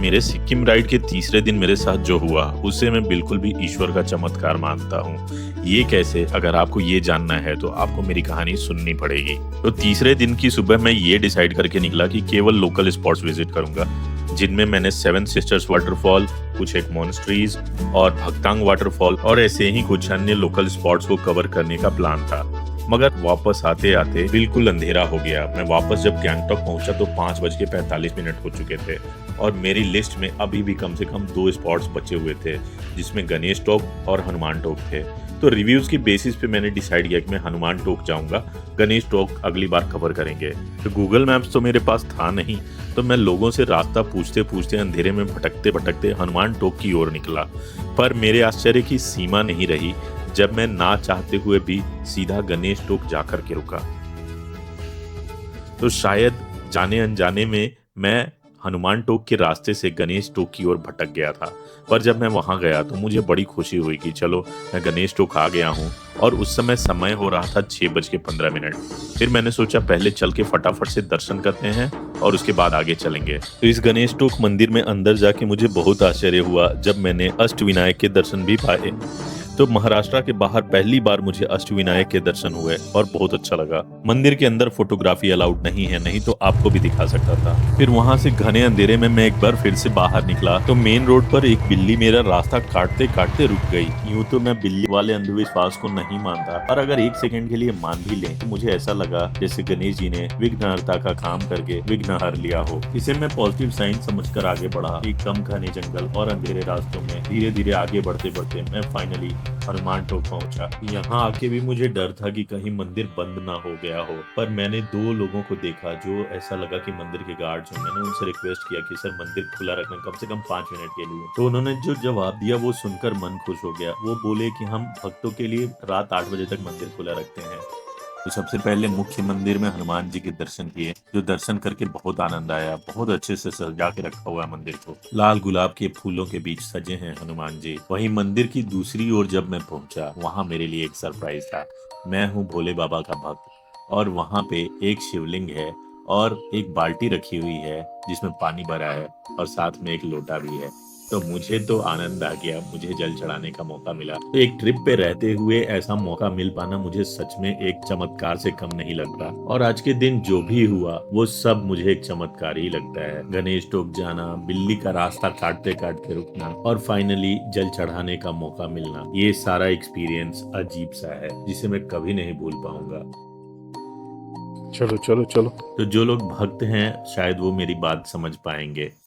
मेरे सिक्किम राइड के तीसरे दिन मेरे साथ जो हुआ, उसे मैं बिल्कुल भी ईश्वर का चमत्कार मानता हूँ। ये कैसे? अगर आपको ये जानना है तो आपको मेरी कहानी सुननी पड़ेगी। तो तीसरे दिन की सुबह मैं ये डिसाइड करके निकला कि केवल लोकल स्पॉट्स विजिट करूंगा, जिनमें मैंने सेवन सिस्टर्स वाटरफॉल, कुछ एक मोनेस्ट्रीज और भक्तांग वाटरफॉल और ऐसे ही कुछ अन्य लोकल स्पॉट्स को कवर करने का प्लान था। मगर वापस आते आते बिल्कुल अंधेरा हो गया। मैं वापस जब गैंगटॉक पहुंचा तो 5:45 हो चुके थे और मेरी लिस्ट में अभी भी कम से कम 2 स्पॉट्स बचे हुए थे, जिसमें गणेश टोक और हनुमान टोक थे। तो रिव्यूज की बेसिस पे मैंने डिसाइड किया कि मैं हनुमान टोक जाऊंगा, गणेश टोक अगली बार कवर करेंगे। तो गूगल मैप्स तो मेरे पास था नहीं, तो मैं लोगों से रास्ता पूछते पूछते अंधेरे में भटकते भटकते हनुमान टोक की ओर निकला। पर मेरे आश्चर्य की सीमा नहीं रही जब मैं ना चाहते हुए भी सीधा गणेश टोक जाकर के रुका। तो शायद जाने अनजाने में मैं हनुमान टोक के रास्ते से गणेश टोक की ओर भटक गया था। पर जब मैं वहां गया तो मुझे बड़ी खुशी हुई कि चलो मैं गणेश टोक आ गया हूं। और उस समय हो रहा था 6:15। फिर मैंने सोचा पहले चल के फटाफट से दर्शन करते हैं और उसके बाद आगे चलेंगे। तो इस गणेश टोक मंदिर में अंदर जाके मुझे बहुत आश्चर्य हुआ जब मैंने अष्टविनायक के दर्शन भी पाए। तो महाराष्ट्र के बाहर पहली बार मुझे अष्टविनायक के दर्शन हुए और बहुत अच्छा लगा। मंदिर के अंदर फोटोग्राफी अलाउड नहीं है, नहीं तो आपको भी दिखा सकता था। फिर वहां से घने अंधेरे में मैं एक बार फिर से बाहर निकला तो मेन रोड पर एक बिल्ली मेरा रास्ता काटते काटते रुक गई। यूं तो मैं बिल्ली वाले अंधविश्वास को नहीं मानता, पर अगर एक सेकंड के लिए मान भी लें तो मुझे ऐसा लगा जैसे गणेश जी ने विघ्नहर्ता का काम करके विघ्न हर लिया हो। इसे मैं पॉजिटिव साइन समझकर आगे बढ़ा। एक कम घने जंगल और अंधेरे रास्तों में धीरे धीरे आगे बढ़ते बढ़ते मैं फाइनली हनुमान टोक पहुंचा। यहाँ आके भी मुझे डर था कि कहीं मंदिर बंद ना हो गया हो, पर मैंने 2 लोगों को देखा जो ऐसा लगा कि मंदिर के गार्ड्स हैं। मैंने उनसे रिक्वेस्ट किया कि सर मंदिर खुला रखना कम से कम 5 मिनट के लिए। तो उन्होंने जो जवाब दिया वो सुनकर मन खुश हो गया। वो बोले कि हम भक्तों के लिए रात 8 बजे तक मंदिर खुला रखते हैं। तो सबसे पहले मुख्य मंदिर में हनुमान जी के दर्शन किए, जो दर्शन करके बहुत आनंद आया। बहुत अच्छे से सजा के रखा हुआ है मंदिर को, लाल गुलाब के फूलों के बीच सजे हैं हनुमान जी। वहीं मंदिर की दूसरी ओर जब मैं पहुंचा, वहां मेरे लिए एक सरप्राइज था। मैं हूं भोले बाबा का भक्त और वहां पे एक शिवलिंग है और एक बाल्टी रखी हुई है जिसमें पानी भरा है और साथ में एक लोटा भी है। तो मुझे तो आनंद आ गया, मुझे जल चढ़ाने का मौका मिला। तो एक ट्रिप पे रहते हुए ऐसा मौका मिल पाना मुझे सच में एक चमत्कार से कम नहीं लगता। और आज के दिन जो भी हुआ वो सब मुझे एक चमत्कार ही लगता है। गणेश टोक जाना, बिल्ली का रास्ता काटते काटते रुकना और फाइनली जल चढ़ाने का मौका मिलना, ये सारा एक्सपीरियंस अजीब सा है जिसे मैं कभी नहीं भूल पाऊंगा। चलो चलो चलो। तो जो लोग भक्त हैं शायद वो मेरी बात समझ पाएंगे।